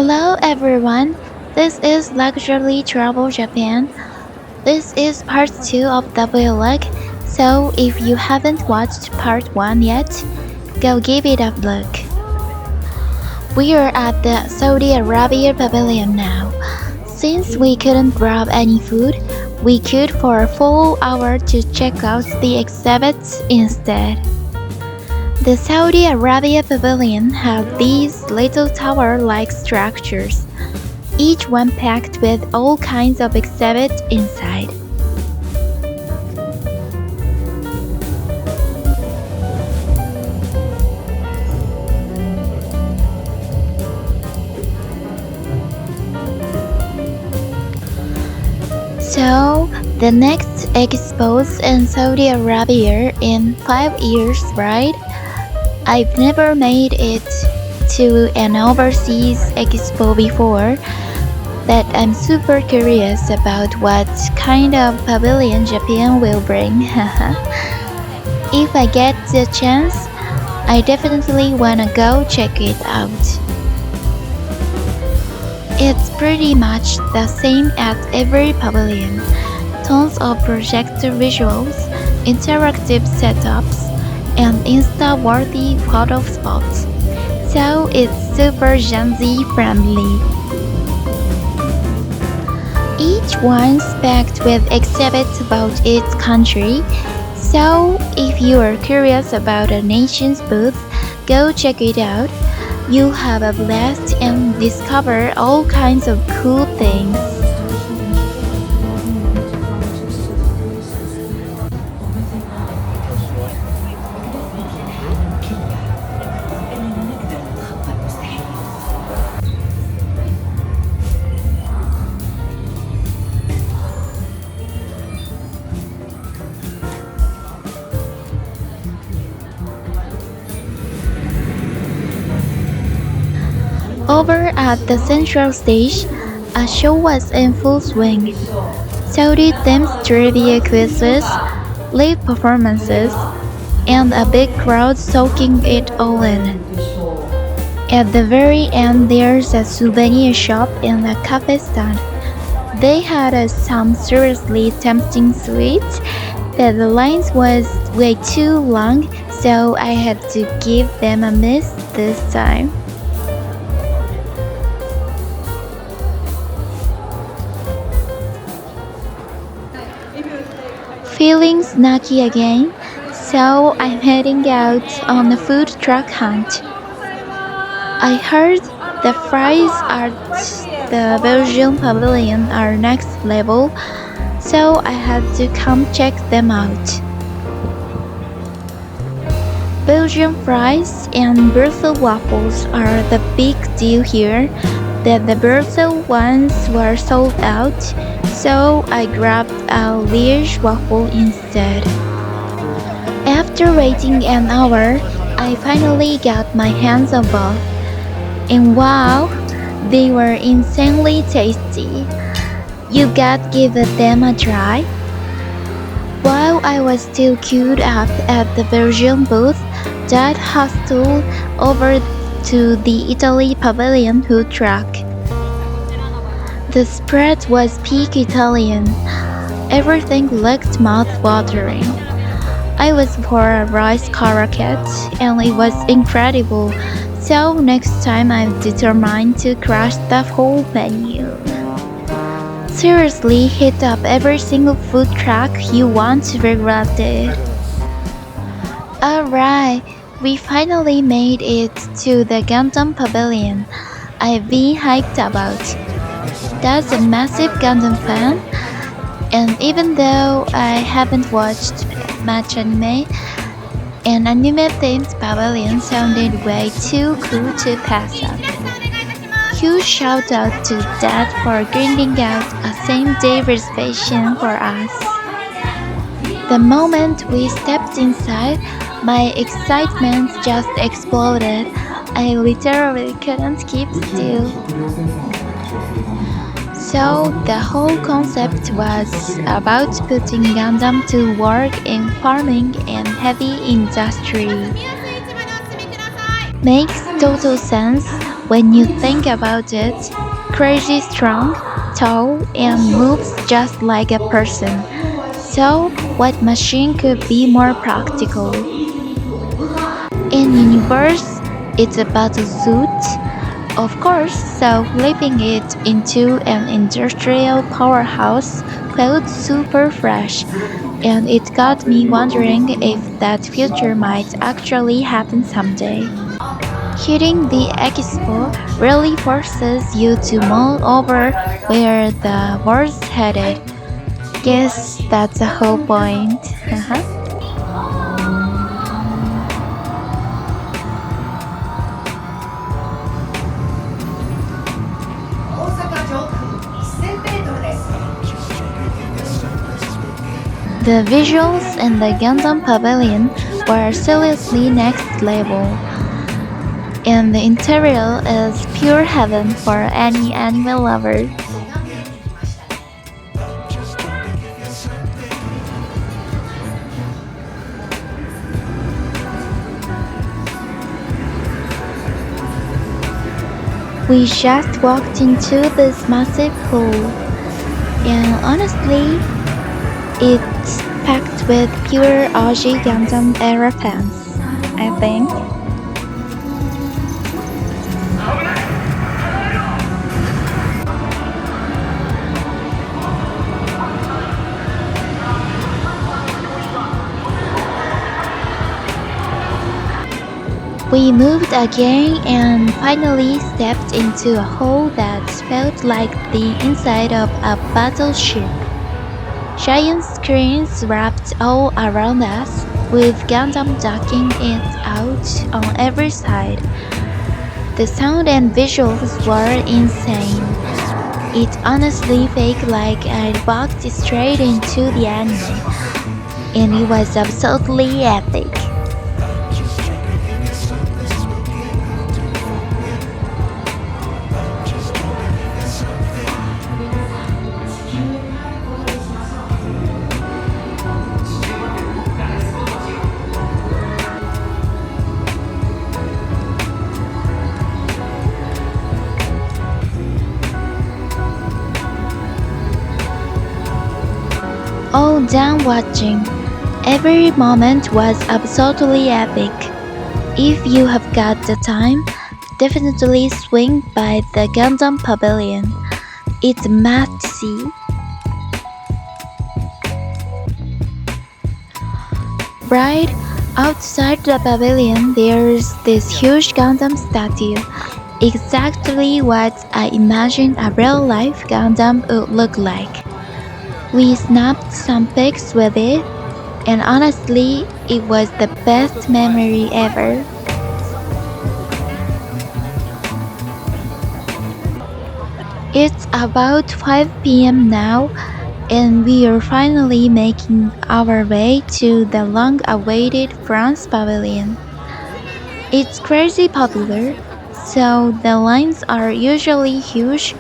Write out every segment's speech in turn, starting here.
Hello everyone, this is Luxury Travel Japan. This is part 2 of the vlog, so if you haven't watched part 1 yet, go give it a look. We are at the Saudi Arabia Pavilion now. Since we couldn't grab any food, we queued for a full hour to check out the exhibits instead. The Saudi Arabia Pavilion has these little tower-like structures, each one packed with all kinds of exhibits inside. So, the next Expo's in Saudi Arabia in 5 years, right? I've never made it to an overseas expo before, but I'm super curious about what kind of pavilion Japan will bring. If I get the chance, I definitely wanna go check it out. It's pretty much the same at every pavilion. Tons of projector visuals, interactive setups, and Insta-worthy photo spots. So it's super Gen Z friendly. Each one's packed with exhibits about its country, so if you are curious about a nation's booth, go check it out. You'll have a blast and discover all kinds of cool things. Over at the central stage, a show was in full swing. Saudi-themed trivia quizzes, live performances, and a big crowd soaking it all in. At the very end there's a souvenir shop and a cafe stand. They had some seriously tempting sweets, but the lines was way too long, so I had to give them a miss this time. Feeling snacky again, so I'm heading out on a food truck hunt. I heard the fries at the Belgium Pavilion are next level, so I had to come check them out. Belgian fries and Brussels waffles are the big deal here, but the Brussels ones were sold out, so I grabbed a Liège waffle instead. After waiting an hour, I finally got my hands on both, and wow, they were insanely tasty. You gotta give them a try. While I was still queued up at the Belgium booth, Dad hustled over to the Italy Pavilion food truck. The spread was peak Italian. Everything looked mouth-watering. I was for a rice caracat and it was incredible, so next time I'm determined to crush the whole menu. Seriously, hit up every single food truck you want to regret it. Alright, we finally made it to the Gundam Pavilion I've been hyped about. Dad's a massive Gundam fan, and even though I haven't watched much anime, an anime-themed pavilion sounded way too cool to pass up. Huge shout out to Dad for grinding out a same-day reservation for us. The moment we stepped inside, my excitement just exploded. I literally couldn't keep still. So the whole concept was about putting Gundam to work in farming and heavy industry. Makes total sense, when you think about it. Crazy strong, tall, and moves just like a person. So, what machine could be more practical? In universe, it's a battle suit, of course, so flipping it into an industrial powerhouse felt super fresh, and it got me wondering if that future might actually happen someday. Hitting the Expo really forces you to mull over where the world's headed. Guess that's the whole point. The visuals in the Gundam Pavilion were seriously next level, and the interior is pure heaven for any anime lover. We just walked into this massive hall, and honestly, it's packed with pure OG Gundam era fans, I think. We moved again and finally stepped into a hall that felt like the inside of a battleship. Giant screens wrapped all around us, with Gundam ducking it out on every side. The sound and visuals were insane. It honestly felt like I'd walked straight into the anime, and it was absolutely epic. All done watching. Every moment was absolutely epic. If you have got the time, definitely swing by the Gundam Pavilion. It's a must-see. Right outside the pavilion, there's this huge Gundam statue. Exactly what I imagined a real-life Gundam would look like. We snapped some pics with it, and honestly, it was the best memory ever. It's about 5 p.m. now, and we are finally making our way to the long-awaited France Pavilion. It's crazy popular, so the lines are usually huge,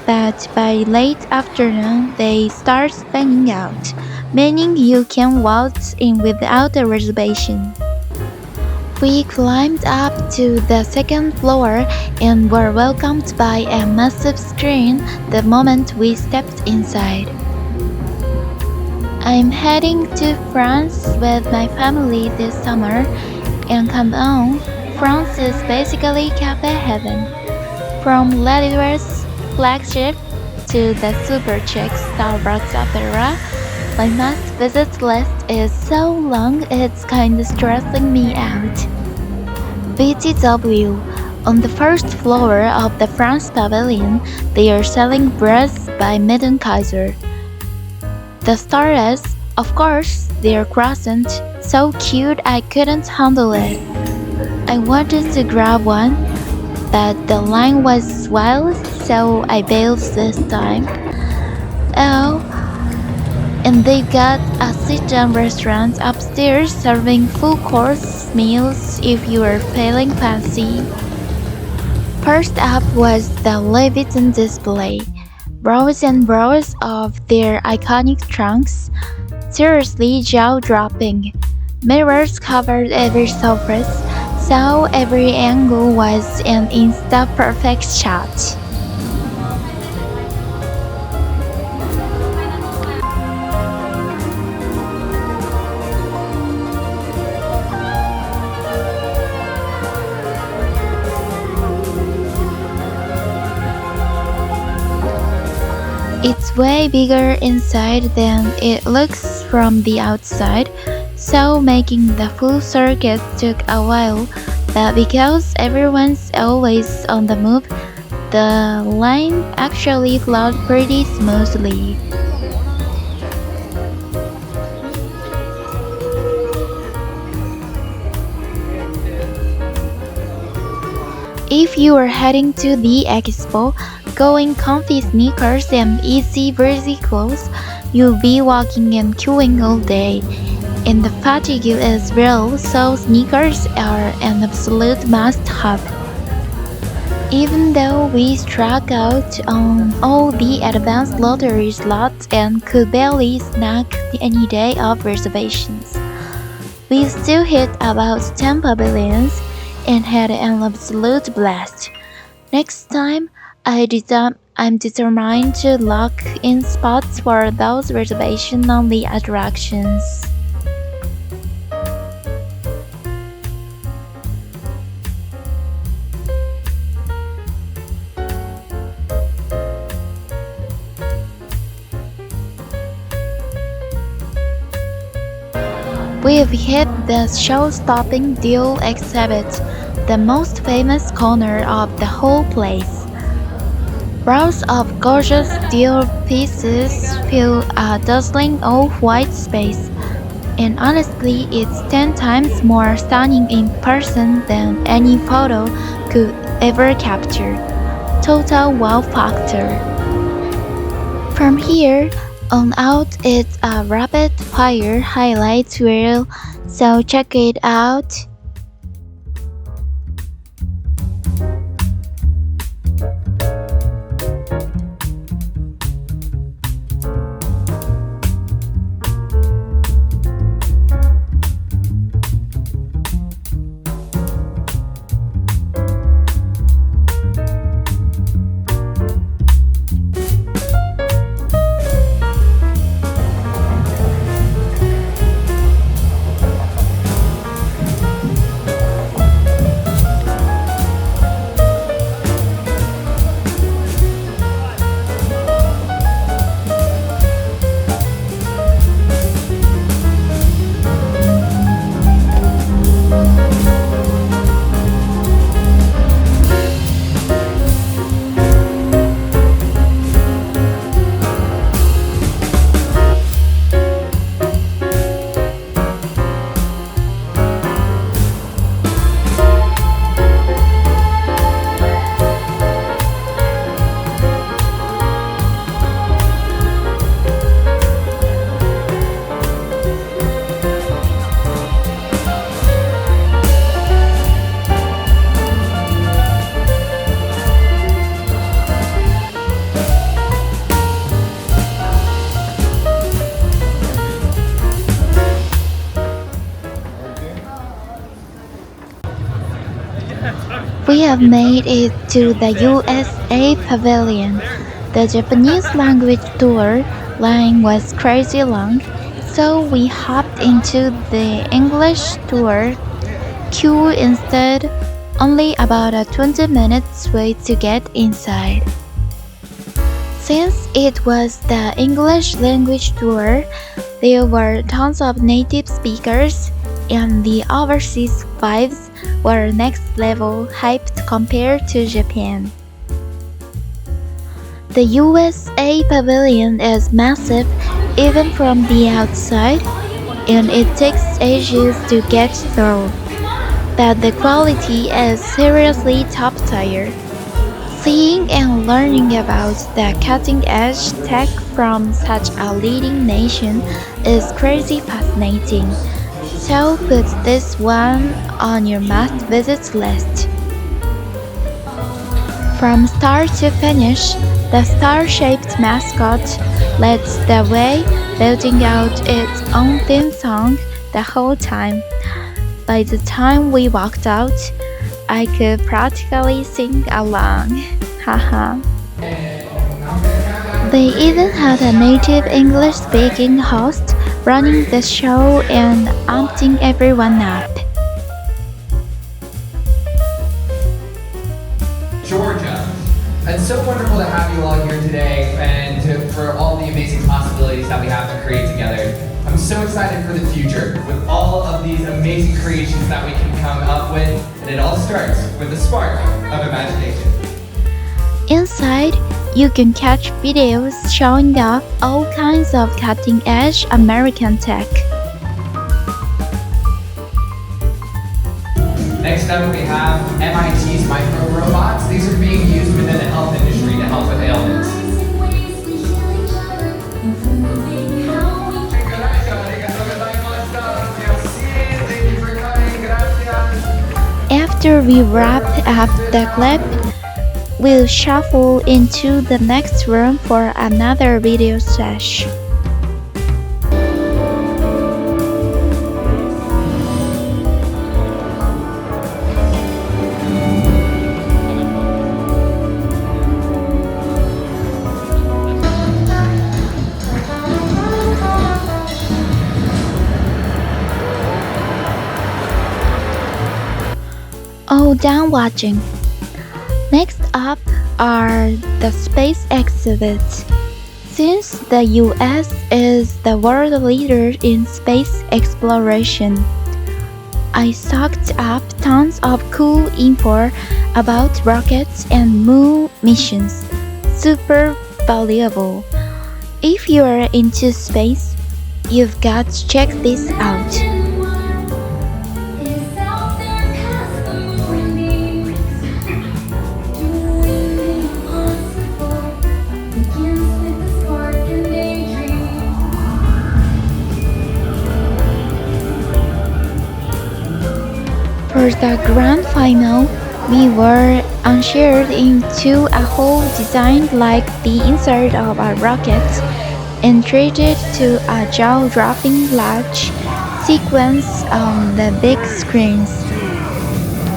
but by late afternoon they start thinning out, meaning you can waltz in without a reservation. We climbed up to the second floor and were welcomed by a massive screen the moment we stepped inside. I'm heading to France with my family this summer, and come on, France is basically cafe heaven. From Ladywear's flagship to the super chic Starbucks opera, my must-visit list is so long it's kinda stressing me out. BTW. On the first floor of the France Pavilion, they are selling breads by Midden Kaiser. The star is, of course, their croissant, so cute I couldn't handle it. I wanted to grab one, but the line was wild, so I bailed this time. Oh, and they've got a sit-down restaurant upstairs serving full-course meals if you are feeling fancy. First up was the Louis Vuitton display. Rows and rows of their iconic trunks. Seriously jaw-dropping. Mirrors covered every surface, so every angle was an insta-perfect shot. It's way bigger inside than it looks from the outside, so making the full circuit took a while, but because everyone's always on the move, the line actually flowed pretty smoothly. If you are heading to the Expo, going comfy sneakers and easy breezy clothes, you'll be walking and queuing all day. And the fatigue is real, so sneakers are an absolute must-have. Even though we struck out on all the advanced lottery slots and could barely snag any day of reservations, we still hit about 10 pavilions and had an absolute blast. Next time, I'm determined to lock in spots for those reservation-only attractions. We've hit the show-stopping deal exhibit, the most famous corner of the whole place. Rows of gorgeous deal pieces fill a dazzling all-white space, and honestly it's 10 times more stunning in person than any photo could ever capture. Total wow factor. From here on out it's a rapid fire highlight reel, so check it out. We have made it to the USA Pavilion. The Japanese language tour line was crazy long, so we hopped into the English tour queue instead, only about a 20 minutes wait to get inside. Since it was the English language tour, there were tons of native speakers, and the overseas vibes were next level hyped compared to Japan. The USA Pavilion is massive even from the outside, and it takes ages to get through, but the quality is seriously top tier. Seeing and learning about the cutting-edge tech from such a leading nation is crazy fascinating, so put this one on your must-visit list. From start to finish, the star-shaped mascot leads the way, belting out its own theme song the whole time. By the time we walked out, I could practically sing along. Haha. They even had a native English-speaking host running the show and amping everyone up. Georgia. It's so wonderful to have you all here today and for all the amazing possibilities that we have to create together. I'm so excited for the future with all of these amazing creations that we can come up with, and it all starts with a spark of imagination. Inside, you can catch videos showing off all kinds of cutting-edge American tech. Next up, we have MIT's micro robots. These are being used within the health industry to help with ailments. After we wrap up the clip, we'll shuffle into the next room for another video sesh. Oh, done watching. Next up are the space exhibits. Since the US is the world leader in space exploration, I stocked up tons of cool info about rockets and moon missions. Super valuable. If you're into space, you've got to check this out. For the grand final, we were ushered into a hall designed like the inside of a rocket and treated to a jaw-dropping large sequence on the big screens.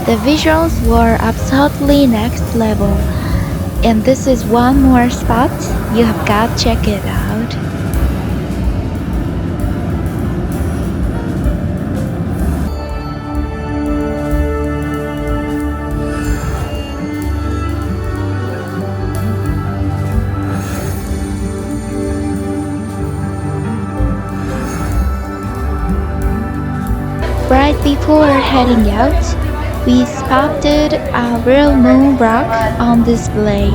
The visuals were absolutely next level, and this is one more spot you have got to check it out. Right before heading out, we spotted a real moon rock on display.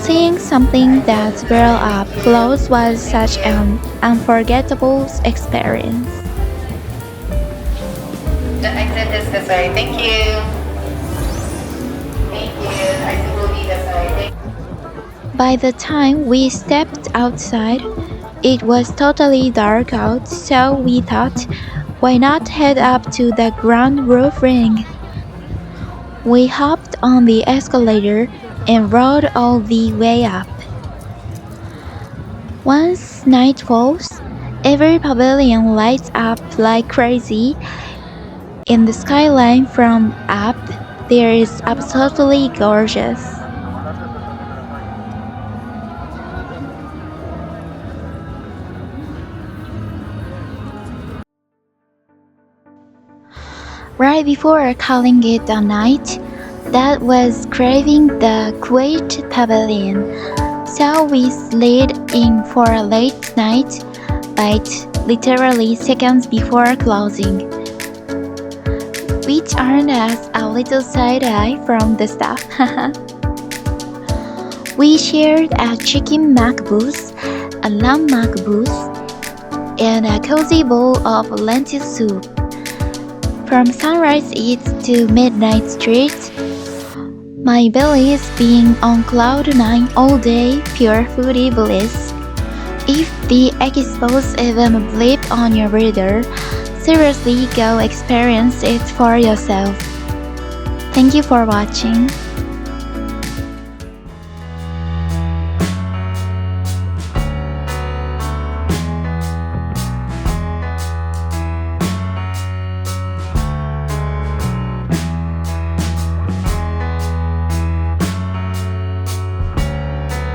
Seeing something that's real up close was such an unforgettable experience. The exit is this way. Thank you. Thank you. Exit will be this way. By the time we stepped outside, it was totally dark out, so we thought, why not head up to the ground roof ring? We hopped on the escalator and rode all the way up. Once night falls, every pavilion lights up like crazy, and the skyline from up there is absolutely gorgeous. Right before calling it a night, Dad was craving the Kuwait Pavilion, so we slid in for a late night bite literally seconds before closing, which earned us a little side-eye from the staff. We shared a chicken makbous, a lamb makbous, and a cozy bowl of lentil soup. From sunrise eats to midnight streets, my belly is being on cloud 9 all day, pure foodie bliss. If the Expo's even a blip on your radar, seriously go experience it for yourself. Thank you for watching.